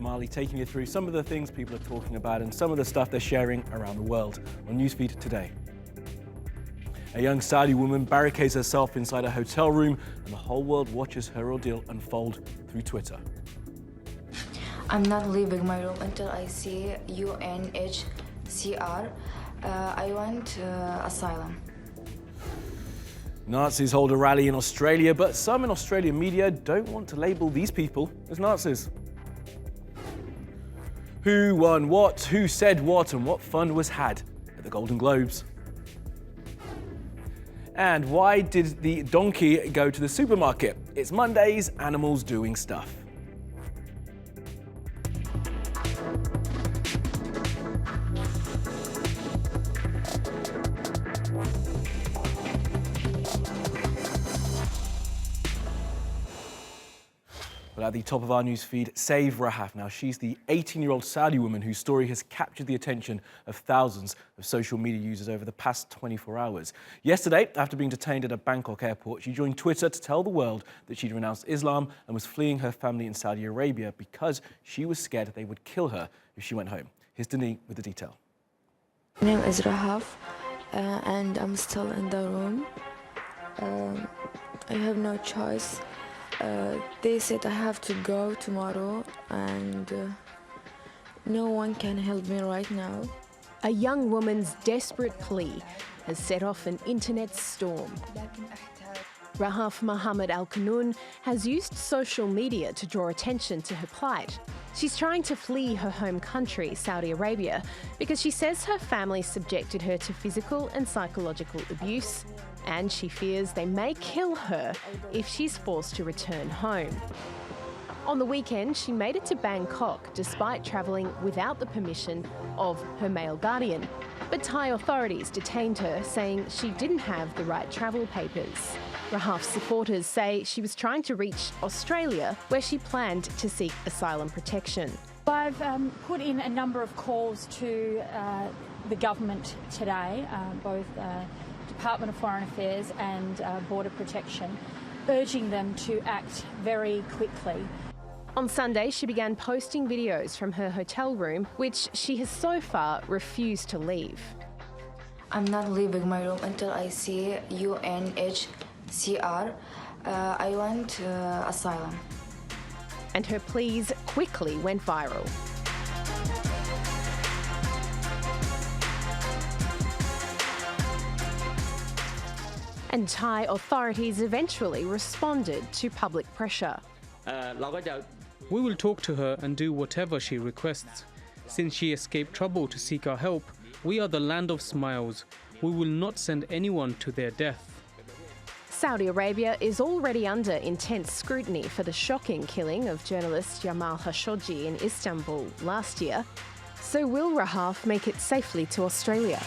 Kamali, taking you through some of the things people are talking about and some of the stuff they're sharing around the world on Newsfeed today. A young Saudi woman barricades herself inside a hotel room and the whole world watches her ordeal unfold through Twitter. I'm not leaving my room until I see UNHCR. I want asylum. Nazis hold a rally in Australia, but some in Australian media don't want to label these people as Nazis. Who won what, who said what, and what fun was had at the Golden Globes? And why did the donkey go to the supermarket? It's Monday's Animals Doing Stuff. Well, at the top of our news feed, save Rahaf. Now, she's the 18-year-old Saudi woman whose story has captured the attention of thousands of social media users over the past 24 hours. Yesterday, after being detained at a Bangkok airport, she joined Twitter to tell the world that she'd renounced Islam and was fleeing her family in Saudi Arabia because she was scared they would kill her if she went home. Here's Denis with the detail. My name is Rahaf, and I'm still in the room. I have no choice. They said I have to go tomorrow, and no one can help me right now. A young woman's desperate plea has set off an internet storm. Rahaf Mohammed Al-Qanoun has used social media to draw attention to her plight. She's trying to flee her home country, Saudi Arabia, because she says her family subjected her to physical and psychological abuse, and she fears they may kill her if she's forced to return home. On the weekend, she made it to Bangkok despite travelling without the permission of her male guardian. But Thai authorities detained her, saying she didn't have the right travel papers. Rahaf's supporters say she was trying to reach Australia, where she planned to seek asylum protection. I've put in a number of calls to the government today, both Department of Foreign Affairs and Border Protection, urging them to act very quickly. On Sunday, she began posting videos from her hotel room, which she has so far refused to leave. I'm not leaving my room until I see UNHCR. I want asylum. And her pleas quickly went viral. And Thai authorities eventually responded to public pressure. We will talk to her and do whatever she requests. Since she escaped trouble to seek our help, we are the land of smiles. We will not send anyone to their death. Saudi Arabia is already under intense scrutiny for the shocking killing of journalist Jamal Khashoggi in Istanbul last year. So will Rahaf make it safely to Australia?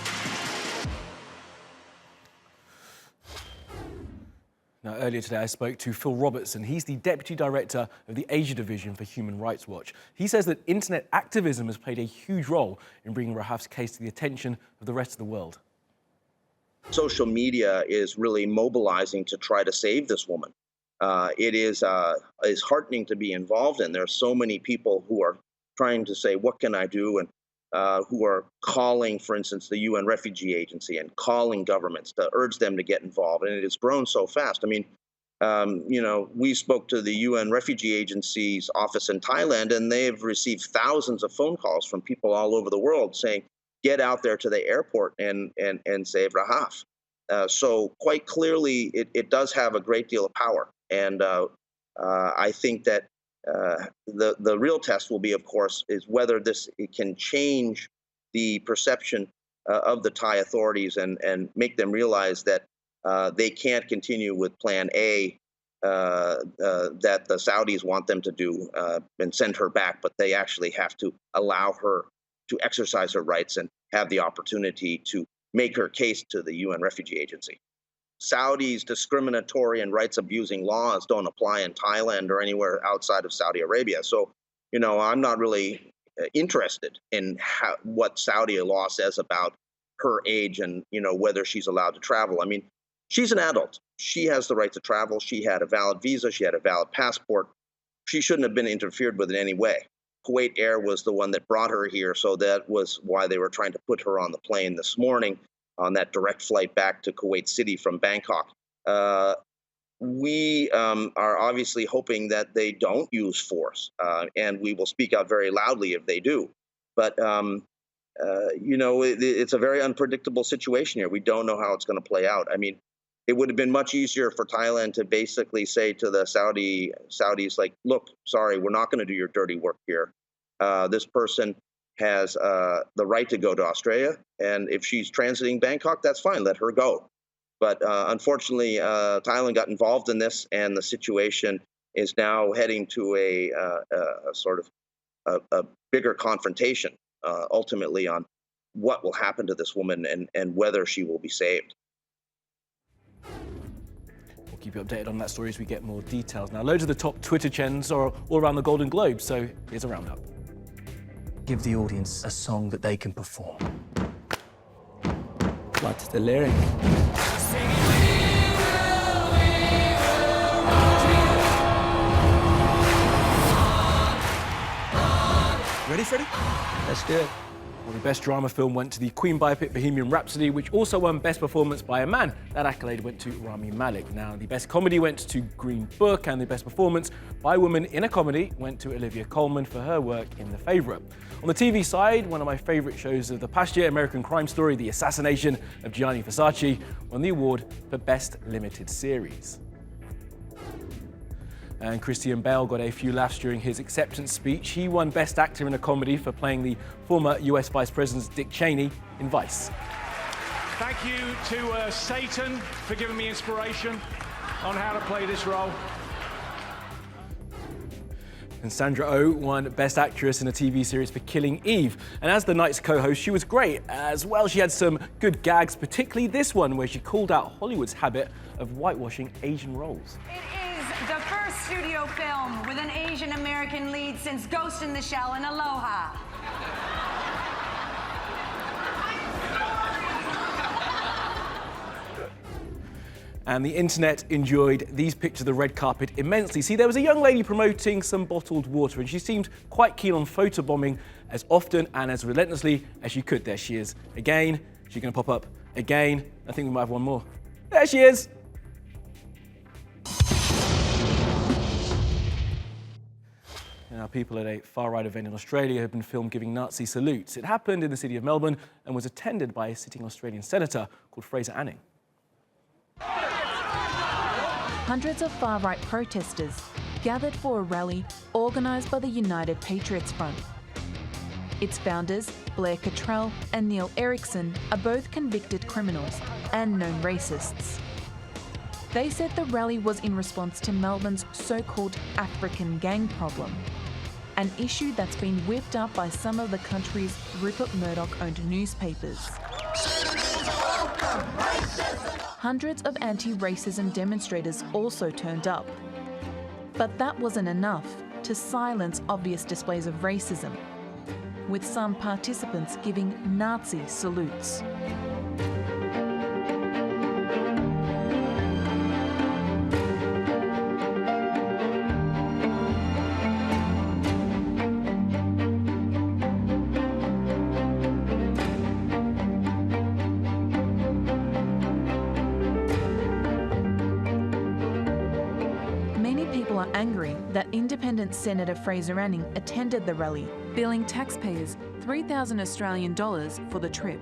Now, earlier today, I spoke to Phil Robertson. He's the Deputy Director of the Asia Division for Human Rights Watch. He says that internet activism has played a huge role in bringing Rahaf's case to the attention of the rest of the world. Social media is really mobilizing to try to save this woman. It is heartening to be involved in. There are so many people who are trying to say, what can I do? And who are calling, for instance, the UN Refugee Agency and calling governments to urge them to get involved. And it has grown so fast. I mean, we spoke to the UN Refugee Agency's office in Thailand, and they've received thousands of phone calls from people all over the world saying, get out there to the airport and save Rahaf. So quite clearly, it does have a great deal of power. And I think that the real test will be, of course, is whether it can change the perception of the Thai authorities and make them realize that they can't continue with Plan A that the Saudis want them to do and send her back, but they actually have to allow her to exercise her rights and have the opportunity to make her case to the UN Refugee Agency. Saudi's discriminatory and rights-abusing laws don't apply in Thailand or anywhere outside of Saudi Arabia. So, I'm not really interested in what Saudi law says about her age and, whether she's allowed to travel. I mean, she's an adult. She has the right to travel. She had a valid visa. She had a valid passport. She shouldn't have been interfered with in any way. Kuwait Air was the one that brought her here, so that was why they were trying to put her on the plane this morning on that direct flight back to Kuwait City from Bangkok. We are obviously hoping that they don't use force, and we will speak out very loudly if they do. But it's a very unpredictable situation here. We don't know how it's going to play out. I mean, it would have been much easier for Thailand to basically say to the Saudis, like, look, sorry, we're not going to do your dirty work here. This person has the right to go to Australia, and if she's transiting Bangkok, that's fine, let her go. But unfortunately, Thailand got involved in this, and the situation is now heading to a sort of a bigger confrontation, ultimately, on what will happen to this woman and whether she will be saved. We'll keep you updated on that story as we get more details. Now, loads of the top Twitter trends are all around the Golden Globes, so here's a roundup. Give the audience a song that they can perform. What's the lyric? Ready, Freddie? Let's do it. Well, the best drama film went to the Queen biopic Bohemian Rhapsody, which also won Best Performance by a Man. That accolade went to Rami Malek. Now, the Best Comedy went to Green Book, and the Best Performance by a Woman in a Comedy went to Olivia Colman for her work in The Favourite. On the TV side, one of my favourite shows of the past year, American Crime Story, The Assassination of Gianni Versace, won the award for Best Limited Series. And Christian Bale got a few laughs during his acceptance speech. He won Best Actor in a Comedy for playing the former US Vice President Dick Cheney in Vice. Thank you to Satan for giving me inspiration on how to play this role. And Sandra Oh won Best Actress in a TV series for Killing Eve. And as the night's co-host, she was great. As well, she had some good gags, particularly this one where she called out Hollywood's habit of whitewashing Asian roles. It is the first studio film with an Asian American lead since Ghost in the Shell and Aloha. And the internet enjoyed these pictures of the red carpet immensely. See, there was a young lady promoting some bottled water, and she seemed quite keen on photobombing as often and as relentlessly as she could. There she is again. She's going to pop up again. I think we might have one more. There she is. Now, people at a far-right event in Australia have been filmed giving Nazi salutes. It happened in the city of Melbourne and was attended by a sitting Australian senator called Fraser Anning. Hundreds of far-right protesters gathered for a rally organised by the United Patriots Front. Its founders, Blair Cottrell and Neil Erickson, are both convicted criminals and known racists. They said the rally was in response to Melbourne's so-called African gang problem, an issue that's been whipped up by some of the country's Rupert Murdoch-owned newspapers. Hundreds of anti-racism demonstrators also turned up. But that wasn't enough to silence obvious displays of racism, with some participants giving Nazi salutes. Angry that independent Senator Fraser Anning attended the rally, billing taxpayers $3,000 Australian for the trip.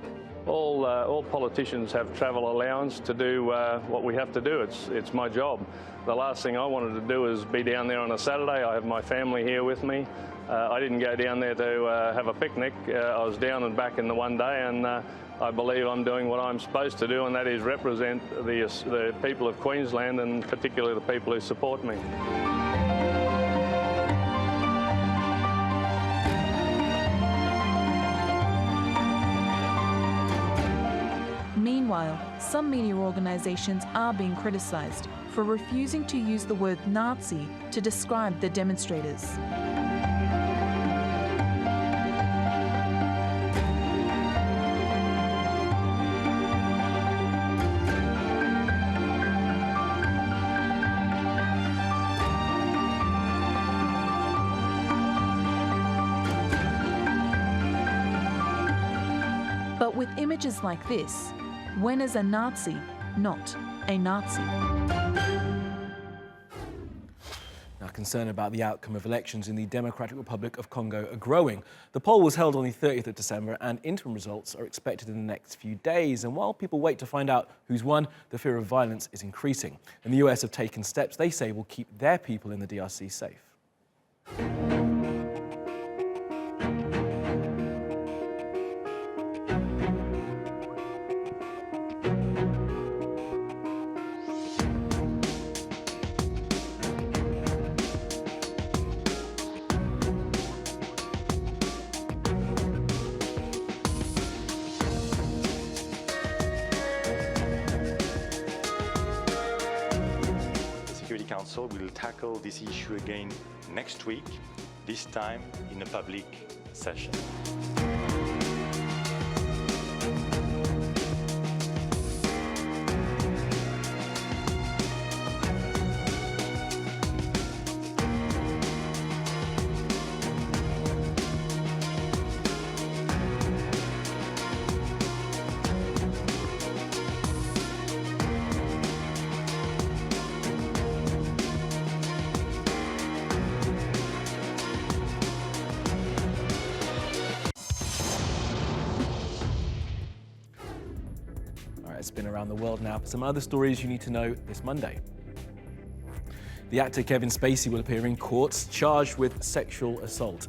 All politicians have travel allowance to do what we have to do. It's my job. The last thing I wanted to do is be down there on a Saturday. I have my family here with me. I didn't go down there to have a picnic. I was down and back in the one day, and I believe I'm doing what I'm supposed to do, and that is represent the people of Queensland, and particularly the people who support me. Meanwhile, some media organisations are being criticised for refusing to use the word Nazi to describe the demonstrators. But with images like this, when is a Nazi not a Nazi? Now, concern about the outcome of elections in the Democratic Republic of Congo are growing. The poll was held on the 30th of December and interim results are expected in the next few days. And while people wait to find out who's won, the fear of violence is increasing. And the US have taken steps they say will keep their people in the DRC safe. Council will tackle this issue again next week, this time in a public session. It's been around the world now for some other stories you need to know this Monday. The actor Kevin Spacey will appear in court, charged with sexual assault.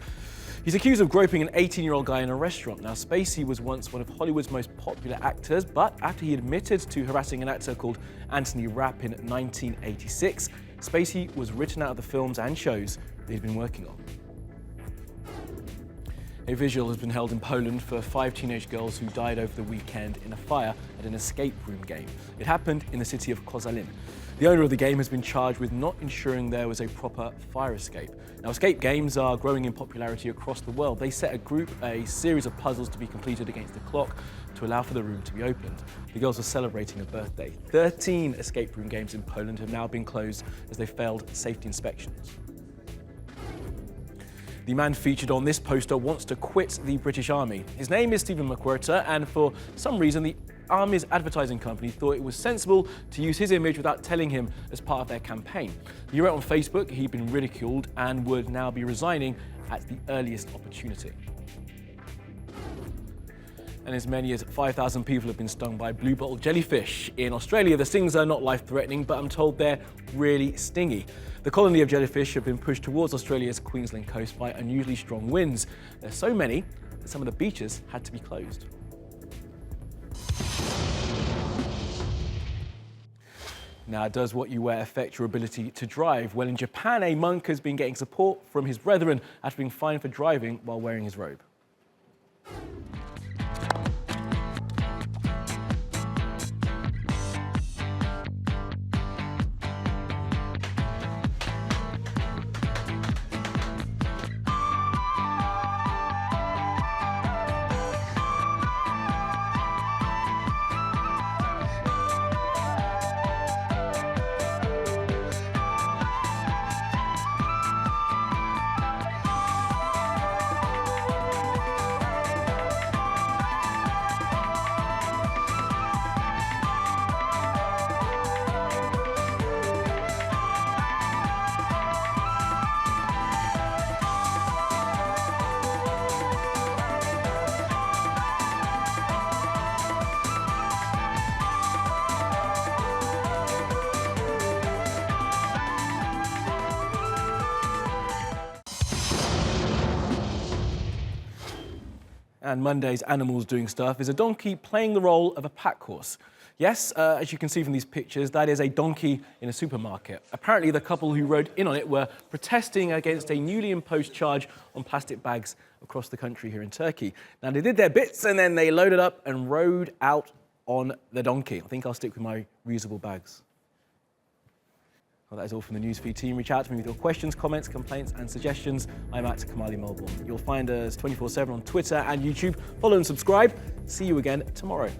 He's accused of groping an 18-year-old guy in a restaurant. Now, Spacey was once one of Hollywood's most popular actors, but after he admitted to harassing an actor called Anthony Rapp in 1986, Spacey was written out of the films and shows that he'd been working on. A vigil has been held in Poland for 5 teenage girls who died over the weekend in a fire at an escape room game. It happened in the city of Koszalin. The owner of the game has been charged with not ensuring there was a proper fire escape. Now, escape games are growing in popularity across the world. They set a series of puzzles to be completed against the clock to allow for the room to be opened. The girls were celebrating a birthday. 13 escape room games in Poland have now been closed as they failed safety inspections. The man featured on this poster wants to quit the British Army. His name is Stephen McWhirter, and for some reason, the Army's advertising company thought it was sensible to use his image without telling him as part of their campaign. He wrote on Facebook he'd been ridiculed and would now be resigning at the earliest opportunity. And as many as 5,000 people have been stung by bluebottle jellyfish. In Australia, the stings are not life-threatening, but I'm told they're really stingy. The colony of jellyfish have been pushed towards Australia's Queensland coast by unusually strong winds. There's so many that some of the beaches had to be closed. Now, does what you wear affect your ability to drive? Well, in Japan, a monk has been getting support from his brethren after being fined for driving while wearing his robe. And Monday's Animals Doing Stuff is a donkey playing the role of a pack horse. Yes, as you can see from these pictures, that is a donkey in a supermarket. Apparently, the couple who rode in on it were protesting against a newly imposed charge on plastic bags across the country here in Turkey. Now, they did their bits and then they loaded up and rode out on the donkey. I think I'll stick with my reusable bags. Well, that is all from the Newsfeed team. Reach out to me with your questions, comments, complaints and suggestions. I'm at Kamali Melbourne. You'll find us 24/7 on Twitter and YouTube. Follow and subscribe. See you again tomorrow.